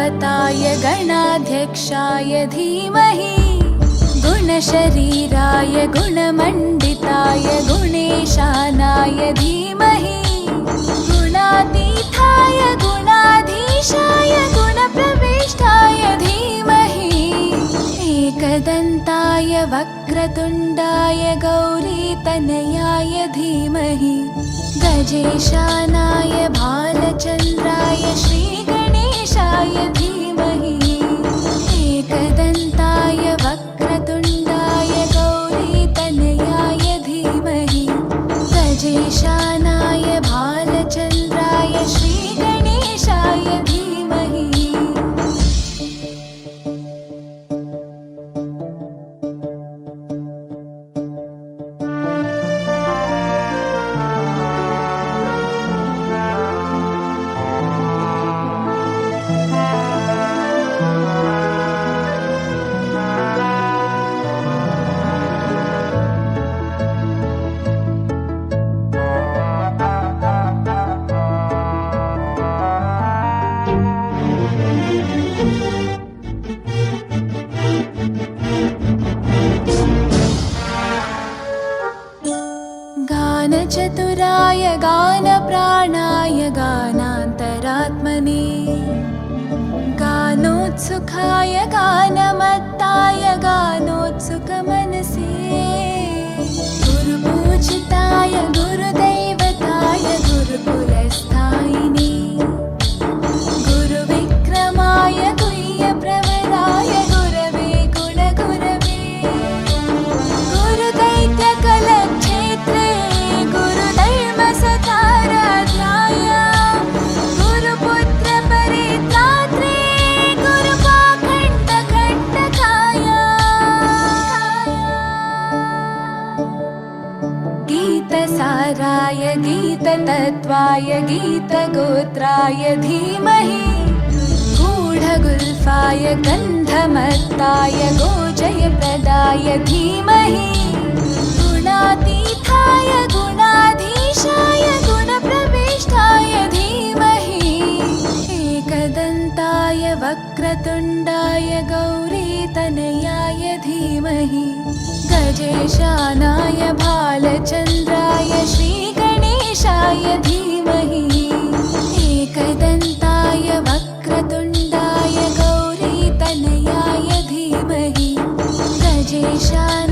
गणपताय गणाध्यक्षाय धीमहि गुणशरीराय गुणमण्डिताय गुणेशानाय धीमहि गुणातीताय गुणाधीशाय गुणप्रविष्टाय धीमहि एकदन्ताय वक्रतुण्डाय गौरीतनयाय धीमहि गजेशानाय भालचन्द्राय श्रीगणेशाय धीमहि एकदन्ताय वक्रतुण्डाय गौरीतनयाय धीमहि गजेशानाय भालचन्द्राय श्रीगणेशाय धीमहि गानचतुराय गानप्राणाय गानान्तरात्मने गानोत्सुकाय गानमत्ताय गानोत्सुकमनसे गुरुपूजिताय गुरुदैवताय गुरुकुलस्थायिने गुरुविक्रमाय गुह्यप्रवराय गुरवे गुणगुरवे गुरुदैत्यकलक्षेत्रे गुरुधर्मसताराध्याय गुरुपुत्रपरित्रात्रे गुरुपाखण्डखण्डकाय गीतसाराय गीततत्त्वाय गीतगोत्राय धीमहि गूढगुल्फाय गन्धमत्ताय गोजयप्रदाय धीमहि गुणातीताय गुणाधीशाय गुणप्रविष्टाय धीमहि एकदन्ताय वक्रतुण्डाय गौरीतनयाय धीमहि गजेशानाय भालचन्द्राय श्रीगणेशाय धीमहि एकदन्ताय वक्रतुण्डाय गौरीतनयाय धीमहि गजेशानाय